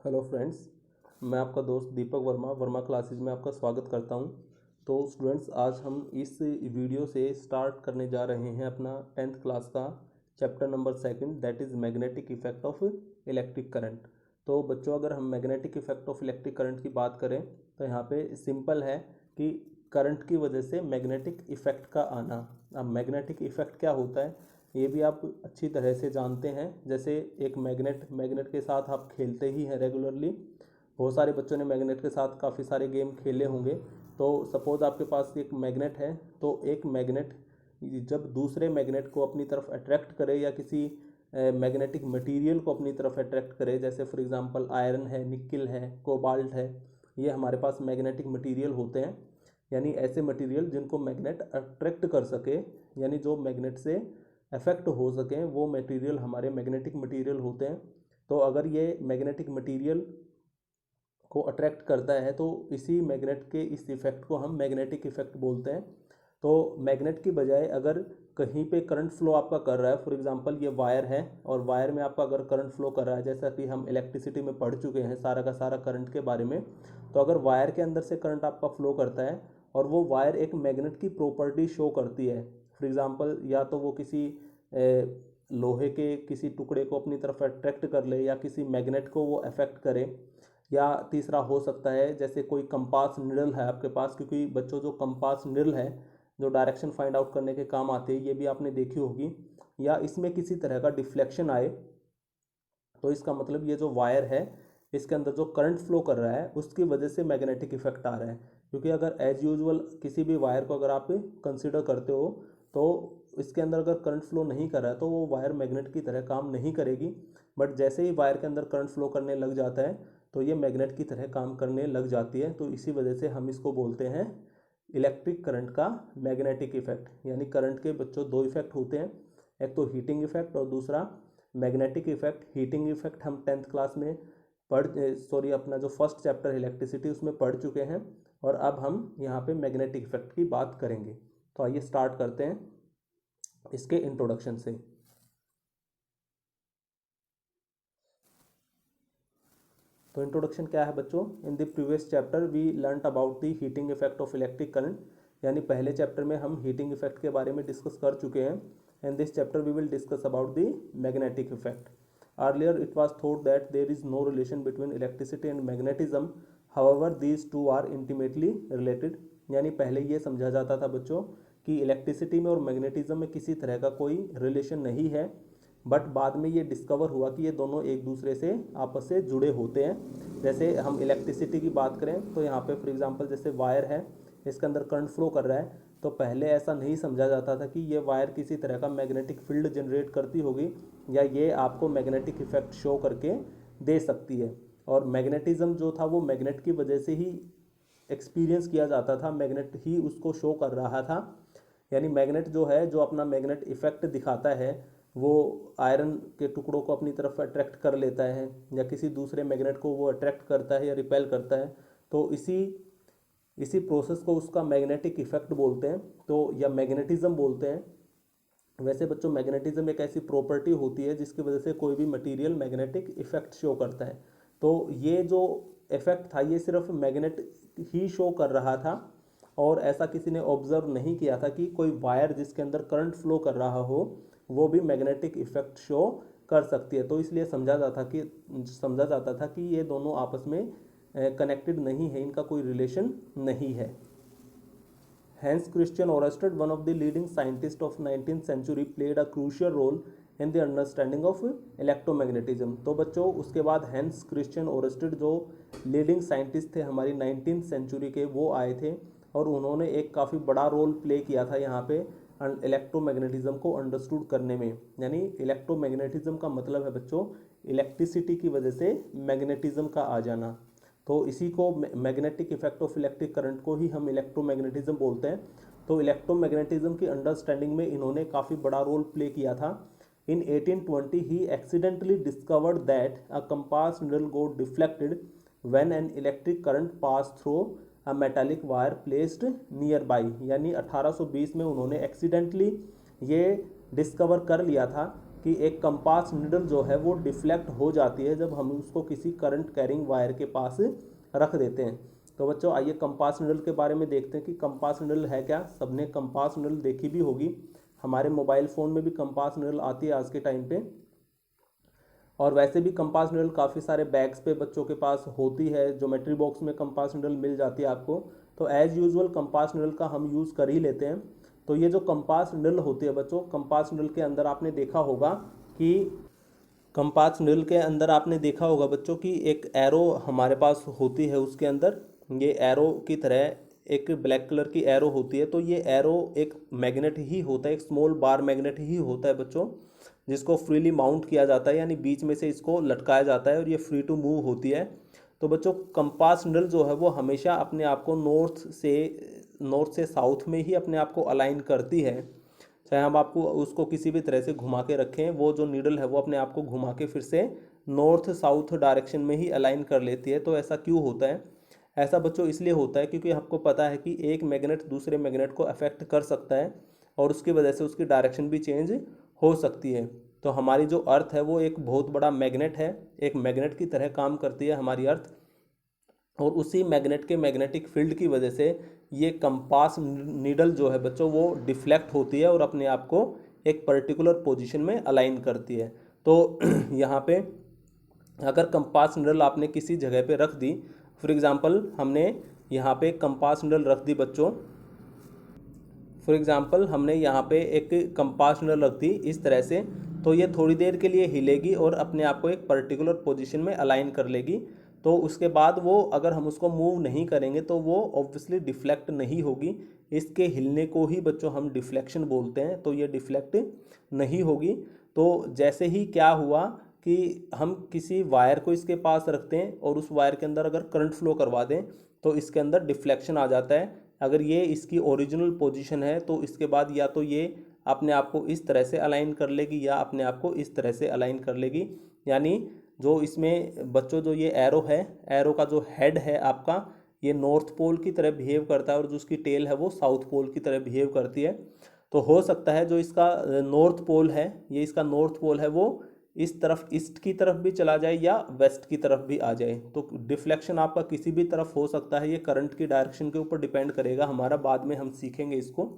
Hello friends, मैं आपका दोस्त दीपक वर्मा क्लासेज में आपका स्वागत करता हूं। तो स्टूडेंट्स, आज हम इस वीडियो से स्टार्ट करने जा रहे हैं अपना 10th क्लास का chapter number 2, that is magnetic effect of electric current. तो बच्चों, अगर हम magnetic effect of electric current की बात करें तो यहाँ पे सिंपल है कि करंट की वजह से मैग्नेटिक इफेक्ट का आना। अब मैग्नेटिक इफेक्ट क्या होता है ये भी आप अच्छी तरह से जानते हैं। जैसे एक मैग्नेट के साथ आप खेलते ही हैं रेगुलरली। बहुत सारे बच्चों ने मैग्नेट के साथ काफ़ी सारे गेम खेले होंगे। तो सपोज़ आपके पास एक मैग्नेट है, तो एक मैग्नेट जब दूसरे मैग्नेट को अपनी तरफ अट्रैक्ट करे या किसी मैग्नेटिक मटेरियल को अपनी तरफ अट्रैक्ट करे, जैसे फॉर एग्जांपल आयरन है, निकिल है, कोबाल्ट है, ये हमारे पास मैग्नेटिक मटेरियल होते हैं। यानी ऐसे मटेरियल जिनको मैग्नेट अट्रैक्ट कर सके, यानी जो मैग्नेट से अफेक्ट हो सकें, वो मटेरियल हमारे मैग्नेटिक मटेरियल होते हैं। तो अगर ये मैग्नेटिक मटेरियल को अट्रैक्ट करता है तो इसी मैग्नेट के इस इफेक्ट को हम मैग्नेटिक इफेक्ट बोलते हैं। तो मैग्नेट की बजाय अगर कहीं पे करंट फ्लो आपका कर रहा है, फॉर एग्जांपल ये वायर है और वायर में आपका अगर करंट फ्लो कर रहा है, जैसा कि हम इलेक्ट्रिसिटी में पढ़ चुके हैं सारा का सारा करंट के बारे में। तो अगर वायर के अंदर से करंट आपका फ्लो करता है और वो वायर एक मैग्नेट की प्रॉपर्टी शो करती है, फॉर एग्जांपल या तो वो किसी लोहे के किसी टुकड़े को अपनी तरफ अट्रैक्ट कर ले या किसी मैग्नेट को वो अफेक्ट करे, या तीसरा हो सकता है जैसे कोई कंपास निडल है आपके पास, क्योंकि बच्चों जो कंपास निडल है जो डायरेक्शन फाइंड आउट करने के काम आते हैं, ये भी आपने देखी होगी, या इसमें किसी तरह का डिफ्लेक्शन आए, तो इसका मतलब ये जो वायर है इसके अंदर जो करंट फ्लो कर रहा है उसकी वजह से मैग्नेटिक इफेक्ट आ रहा है। क्योंकि अगर एज यूजुअल किसी भी वायर को अगर आप कंसिडर करते हो तो इसके अंदर अगर करंट फ्लो नहीं कर रहा है तो वो वायर मैग्नेट की तरह काम नहीं करेगी। बट जैसे ही वायर के अंदर करंट फ्लो करने लग जाता है तो ये मैग्नेट की तरह काम करने लग जाती है। तो इसी वजह से हम इसको बोलते हैं इलेक्ट्रिक करंट का मैग्नेटिक इफेक्ट। यानी करंट के बच्चों दो इफेक्ट होते हैं, एक तो हीटिंग इफेक्ट और दूसरा मैग्नेटिक इफेक्ट। हीटिंग इफेक्ट हम 10th क्लास में अपना जो फर्स्ट चैप्टर इलेक्ट्रिसिटी उसमें पढ़ चुके हैं, और अब हम यहाँ पे मैग्नेटिक इफेक्ट की बात करेंगे। तो आइए स्टार्ट करते हैं इसके इंट्रोडक्शन से। तो इंट्रोडक्शन क्या है बच्चों? In the previous chapter we learn about the heating effect of electric current. यानी पहले चैप्टर में हम हीटिंग इफेक्ट के बारे में डिस्कस कर चुके हैं। And this chapter we will discuss about the magnetic effect. Earlier it was thought that there is no relation between electricity and magnetism. However, these two are intimately related. यानी पहले ये समझा जाता था बच्चों कि इलेक्ट्रिसिटी में और मैग्नेटिज्म में किसी तरह का कोई रिलेशन नहीं है, बट बाद में ये डिस्कवर हुआ कि ये दोनों एक दूसरे से आपस से जुड़े होते हैं। जैसे हम इलेक्ट्रिसिटी की बात करें तो यहाँ पे फॉर एग्जांपल जैसे वायर है, इसके अंदर करंट फ्लो कर रहा है, तो पहले ऐसा नहीं समझा जाता था कि ये वायर किसी तरह का मैग्नेटिक फील्ड जनरेट करती होगी या ये आपको मैग्नेटिक इफेक्ट शो करके दे सकती है। और मैग्नेटिज्म जो था वो मैग्नेट की वजह से ही एक्सपीरियंस किया जाता था, मैग्नेट ही उसको शो कर रहा था। यानी मैग्नेट जो है, जो अपना मैग्नेट इफेक्ट दिखाता है, वो आयरन के टुकड़ों को अपनी तरफ अट्रैक्ट कर लेता है या किसी दूसरे मैग्नेट को वो अट्रैक्ट करता है या रिपेल करता है। तो इसी इसी प्रोसेस को उसका मैग्नेटिक इफेक्ट बोलते हैं, तो या मैग्नेटिज्म बोलते हैं। वैसे बच्चों, मैग्नेटिज्म एक ऐसी प्रॉपर्टी होती है जिसकी वजह से कोई भी मटेरियल मैग्नेटिक इफेक्ट शो करता है। तो ये जो इफेक्ट था ये सिर्फ मैग्नेट ही शो कर रहा था, और ऐसा किसी ने ऑब्जर्व नहीं किया था कि कोई वायर जिसके अंदर करंट फ्लो कर रहा हो वो भी मैग्नेटिक इफेक्ट शो कर सकती है। तो इसलिए समझा जाता था कि ये दोनों आपस में कनेक्टेड नहीं है, इनका कोई रिलेशन नहीं है। Hans Christian Ørsted, one of the leading scientists of 19th century, played a crucial role in the understanding of electromagnetism. तो बच्चों, उसके बाद हैंस क्रिश्चियन ओरस्टेड जो लीडिंग साइंटिस्ट थे हमारी 19th सेंचुरी के, वो आए थे और उन्होंने एक काफ़ी बड़ा रोल प्ले किया था यहाँ पे इलेक्ट्रोमैग्नेटिज्म को अंडरस्टूड करने में। यानी इलेक्ट्रोमैग्नेटिज्म का मतलब है बच्चों इलेक्ट्रिसिटी की वजह से मैग्नेटिज्म का आ जाना। तो इसी को magnetic effect of electric current को ही हम इलेक्ट्रोमैग्नेटिज्म बोलते हैं। तो इलेक्ट्रोमैग्नेटिज्म की अंडरस्टैंडिंग में इन्होंने काफ़ी बड़ा रोल प्ले किया था। इन 1820 ही accidentally discovered that a compass needle got deflected when an electric current pass through a metallic wire placed nearby. यानी 1820 में उन्होंने एक्सीडेंटली ये डिस्कवर कर लिया था कि एक कंपास निडल जो है वो डिफ्लेक्ट हो जाती है जब हम उसको किसी करंट कैरिंग वायर के पास रख देते हैं। तो बच्चों आइए कंपास निडल के बारे में देखते हैं कि कंपास निडल है क्या। सबने कंपास निडल देखी भी होगी, हमारे मोबाइल फ़ोन में भी कंपास निडल आती है आज के टाइम पे। और वैसे भी कंपास निडल काफ़ी सारे बैग्स पे बच्चों के पास होती है, ज्योमेट्री बॉक्स में कंपास निडल मिल जाती है आपको। तो एज़ यूजुअल कंपास निडल का हम यूज़ कर ही लेते हैं। तो ये जो कंपास निडल होती है बच्चों, कंपास निडल के अंदर आपने देखा होगा कि कंपास निडल के अंदर आपने देखा होगा बच्चों की एक एरो हमारे पास होती है, उसके अंदर ये एरो की तरह एक ब्लैक कलर की एरो होती है। तो ये एरो एक मैग्नेट ही होता है, एक स्मॉल बार मैग्नेट ही होता है बच्चों, जिसको फ्रीली माउंट किया जाता है, यानी बीच में से इसको लटकाया जाता है और ये फ्री टू मूव होती है। तो बच्चों कंपास निडल जो है वो हमेशा अपने आप को नॉर्थ से साउथ में ही अपने आप को अलाइन करती है। चाहे हम आपको उसको किसी भी तरह से घुमा के रखें, वो जो नीडल है वो अपने आप को घुमा के फिर से नॉर्थ साउथ डायरेक्शन में ही अलाइन कर लेती है। तो ऐसा क्यों होता है? ऐसा बच्चों इसलिए होता है क्योंकि आपको पता है कि एक मैग्नेट दूसरे मैग्नेट को अफेक्ट कर सकता है और उसकी वजह से उसकी डायरेक्शन भी चेंज हो सकती है। तो हमारी जो अर्थ है वो एक बहुत बड़ा मैग्नेट है, एक मैग्नेट की तरह काम करती है हमारी अर्थ। और उसी मैग्नेट के मैग्नेटिक फील्ड की वजह से ये कंपास नीडल जो है बच्चों वो डिफ्लेक्ट होती है और अपने आप को एक पर्टिकुलर पोजीशन में अलाइन करती है। तो यहाँ पे अगर कंपास नीडल आपने किसी जगह पे रख दी, फॉर एग्ज़ाम्पल हमने यहाँ पे कंपास नीडल रख दी बच्चों, फॉर एग्ज़ाम्पल हमने यहाँ पे एक कंपास नीडल रख दी इस तरह से, तो ये थोड़ी देर के लिए हिलेगी और अपने आप को एक पर्टिकुलर पोजीशन में अलाइन कर लेगी। तो उसके बाद वो अगर हम उसको मूव नहीं करेंगे तो वो ऑब्वियसली डिफ्लेक्ट नहीं होगी। इसके हिलने को ही बच्चों हम डिफ्लेक्शन बोलते हैं। तो ये डिफ्लेक्ट नहीं होगी। तो जैसे ही क्या हुआ कि हम किसी वायर को इसके पास रखते हैं और उस वायर के अंदर अगर करंट फ्लो करवा दें तो इसके अंदर डिफ्लेक्शन आ जाता है। अगर ये इसकी ओरिजिनल पोजीशन है तो इसके बाद या तो ये अपने आप को इस तरह से अलाइन कर लेगी या अपने आप को इस तरह से अलाइन कर लेगी। यानी जो इसमें बच्चों जो ये एरो है, एरो का जो हेड है आपका, ये नॉर्थ पोल की तरह बिहेव करता है और जो उसकी टेल है वो साउथ पोल की तरह बिहेव करती है। तो हो सकता है जो इसका नॉर्थ पोल है, ये इसका नॉर्थ पोल है, वो इस तरफ ईस्ट की तरफ भी चला जाए या वेस्ट की तरफ भी आ जाए। तो डिफ्लेक्शन आपका किसी भी तरफ हो सकता है। ये करंट की डायरेक्शन के ऊपर डिपेंड करेगा हमारा, बाद में हम सीखेंगे इसको।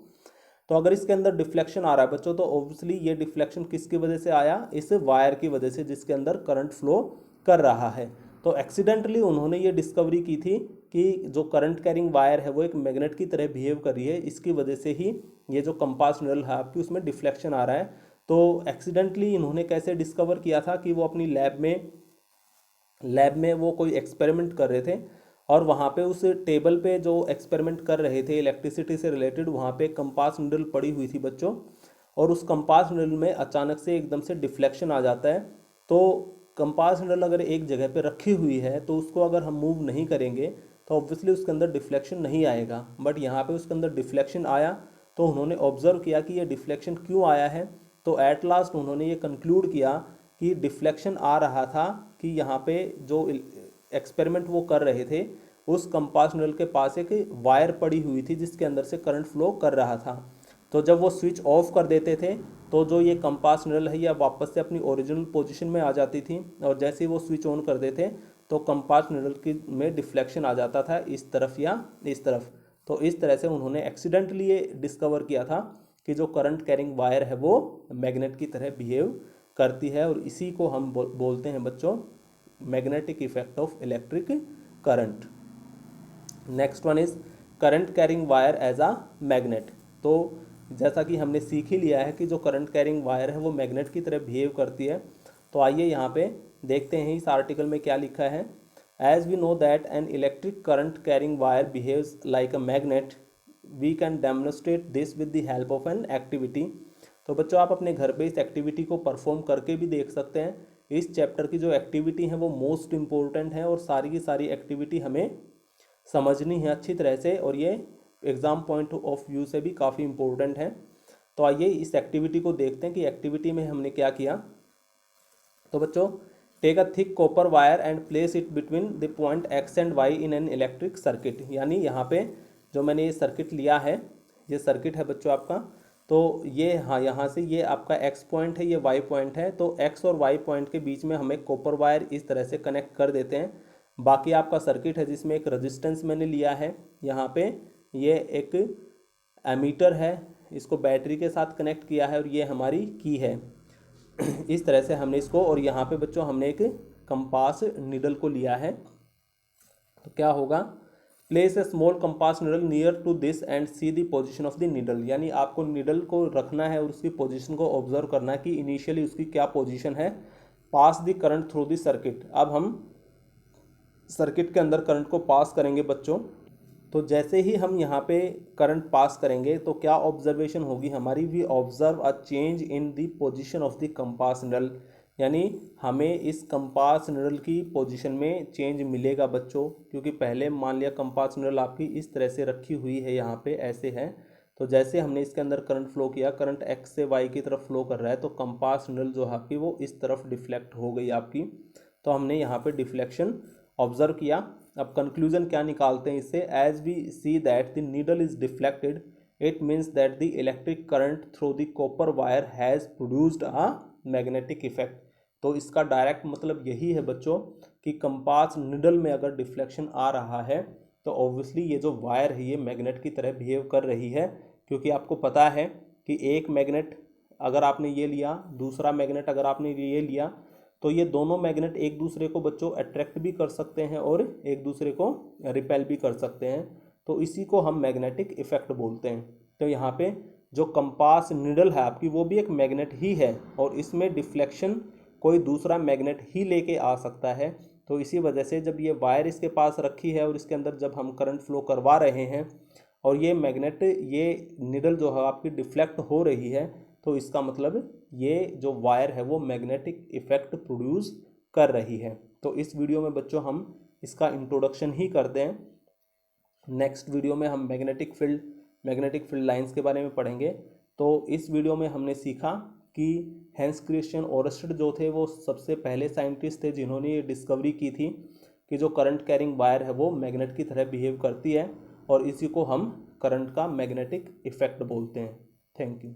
तो अगर इसके अंदर डिफ्लेक्शन आ रहा है बच्चों तो ऑब्वियसली ये डिफ्लेक्शन किसकी वजह से आया? इस वायर की वजह से जिसके अंदर करंट फ्लो कर रहा है। तो एक्सीडेंटली उन्होंने ये डिस्कवरी की थी कि जो करंट कैरिंग वायर है वो एक मैग्नेट की तरह बिहेव कर रही है, इसकी वजह से ही ये जो कंपास नीडल है आपकी उसमें डिफ्लेक्शन आ रहा है। तो एक्सीडेंटली इन्होंने कैसे डिस्कवर किया था कि वो अपनी लैब में वो कोई एक्सपेरिमेंट कर रहे थे और वहाँ पे उस टेबल पे जो एक्सपेरिमेंट कर रहे थे इलेक्ट्रिसिटी से रिलेटेड, वहाँ पे कंपास नीडल पड़ी हुई थी बच्चों, और उस कंपास नीडल में अचानक से एकदम से डिफ्लेक्शन आ जाता है। तो कंपास नीडल अगर एक जगह पे रखी हुई है तो उसको अगर हम मूव नहीं करेंगे तो ऑब्वियसली उसके अंदर डिफ्लेक्शन नहीं आएगा। बट यहाँ पे उसके अंदर डिफ्लेक्शन आया। तो उन्होंने ऑब्जर्व किया कि ये डिफ्लेक्शन क्यों आया है। तो एट लास्ट उन्होंने ये कंक्लूड किया कि डिफ्लेक्शन आ रहा था कि यहाँ पे जो एक्सपेरिमेंट वो कर रहे थे उस कंपास नीडल के पास एक वायर पड़ी हुई थी जिसके अंदर से करंट फ्लो कर रहा था। तो जब वो स्विच ऑफ कर देते थे तो जो ये कंपास नीडल है यह वापस से अपनी ओरिजिनल पोजीशन में आ जाती थी, और जैसे ही वो स्विच ऑन कर देते तो कंपास नीडल की में डिफ्लेक्शन आ जाता था इस तरफ या इस तरफ। तो इस तरह से उन्होंने एक्सीडेंटली ये डिस्कवर किया था कि जो करंट कैरिंग वायर है वो मैग्नेट की तरह बिहेव करती है, और इसी को हम बोलते हैं बच्चों magnetic effect of electric current. Next one is current carrying wire as a magnet. तो जैसा कि हमने सीख ही लिया है कि जो करंट कैरिंग वायर है वो मैग्नेट की तरह बिहेव करती है। तो आइए यहाँ पे देखते हैं इस आर्टिकल में क्या लिखा है। As we know that an electric current carrying wire behaves like a magnet, we can demonstrate this with the help of an activity. तो बच्चों आप अपने घर पे इस एक्टिविटी को परफॉर्म करके भी देख सकते हैं। इस चैप्टर की जो एक्टिविटी है वो मोस्ट इम्पोर्टेंट है और सारी की सारी एक्टिविटी हमें समझनी है अच्छी तरह से, और ये एग्ज़ाम पॉइंट ऑफ व्यू से भी काफ़ी इम्पोर्टेंट है। तो आइए इस एक्टिविटी को देखते हैं कि एक्टिविटी में हमने क्या किया। तो बच्चों take a thick copper wire and place it between the point X and Y in an electric circuit. यानी यहाँ पे जो मैंने ये सर्किट लिया है, ये सर्किट है बच्चों आपका, तो ये हाँ, यहाँ से ये आपका एक्स पॉइंट है, ये वाई पॉइंट है, तो एक्स और वाई पॉइंट के बीच में हम एक कॉपर वायर इस तरह से कनेक्ट कर देते हैं। बाकी आपका सर्किट है जिसमें एक रेजिस्टेंस मैंने लिया है यहाँ पे, ये एक एमीटर है, इसको बैटरी के साथ कनेक्ट किया है, और ये हमारी की है। इस तरह से हमने इसको, और यहाँ पे बच्चों हमने एक कंपास नीडल को लिया है। तो क्या होगा, place a small compass needle near to this and see the position of the needle, यानी आपको नीडल को रखना है और उसकी पोजीशन को ऑब्जर्व करना है कि इनिशियली उसकी क्या पोजीशन है। Pass the current through the circuit, अब हम सर्किट के अंदर करंट को पास करेंगे बच्चों। तो जैसे ही हम यहाँ पे करंट पास करेंगे तो क्या ऑब्जर्वेशन होगी हमारी, we observe a change in the position of the compass needle, यानी हमें इस कंपास निडल की पोजीशन में चेंज मिलेगा बच्चों। क्योंकि पहले मान लिया कंपास निडल आपकी इस तरह से रखी हुई है, यहाँ पे ऐसे है, तो जैसे हमने इसके अंदर करंट फ्लो किया, करंट एक्स से वाई की तरफ फ्लो कर रहा है, तो कंपास निडल जो है आपकी वो इस तरफ डिफ्लेक्ट हो गई आपकी। तो हमने यहाँ पे डिफ्लेक्शन ऑब्जर्व किया। अब कंक्लूजन क्या निकालते हैं इससे, as we see that the needle is deflected it means that the electric current through the copper wire has produced a magnetic effect. तो इसका डायरेक्ट मतलब यही है बच्चों कि कंपास निडल में अगर डिफ्लेक्शन आ रहा है तो ऑब्वियसली ये जो वायर है ये मैग्नेट की तरह बिहेव कर रही है। क्योंकि आपको पता है कि एक मैग्नेट अगर आपने ये लिया, दूसरा मैग्नेट अगर आपने ये लिया, तो ये दोनों मैग्नेट एक दूसरे को बच्चों अट्रैक्ट भी कर सकते हैं और एक दूसरे को रिपेल भी कर सकते हैं। तो इसी को हम मैग्नेटिक इफेक्ट बोलते हैं। तो यहाँ पे जो कंपास निडल है आपकी वो भी एक मैग्नेट ही है, और इसमें डिफ्लेक्शन कोई दूसरा मैग्नेट ही लेके आ सकता है। तो इसी वजह से जब ये वायर इसके पास रखी है और इसके अंदर जब हम करंट फ्लो करवा रहे हैं और ये मैग्नेट, ये निडल जो है आपकी डिफ्लेक्ट हो रही है, तो इसका मतलब ये जो वायर है वो मैग्नेटिक इफेक्ट प्रोड्यूस कर रही है। तो इस वीडियो में बच्चों हम इसका इंट्रोडक्शन ही करते हैं। नेक्स्ट वीडियो में हम मैग्नेटिक फील्ड लाइंस के बारे में पढ़ेंगे। तो इस वीडियो में हमने सीखा कि हैंस क्रिश्चियन ओरस्टेड जो थे वो सबसे पहले साइंटिस्ट थे जिन्होंने ये डिस्कवरी की थी कि जो करंट कैरिंग वायर है वो मैग्नेट की तरह बिहेव करती है, और इसी को हम करंट का मैग्नेटिक इफेक्ट बोलते हैं। Thank you.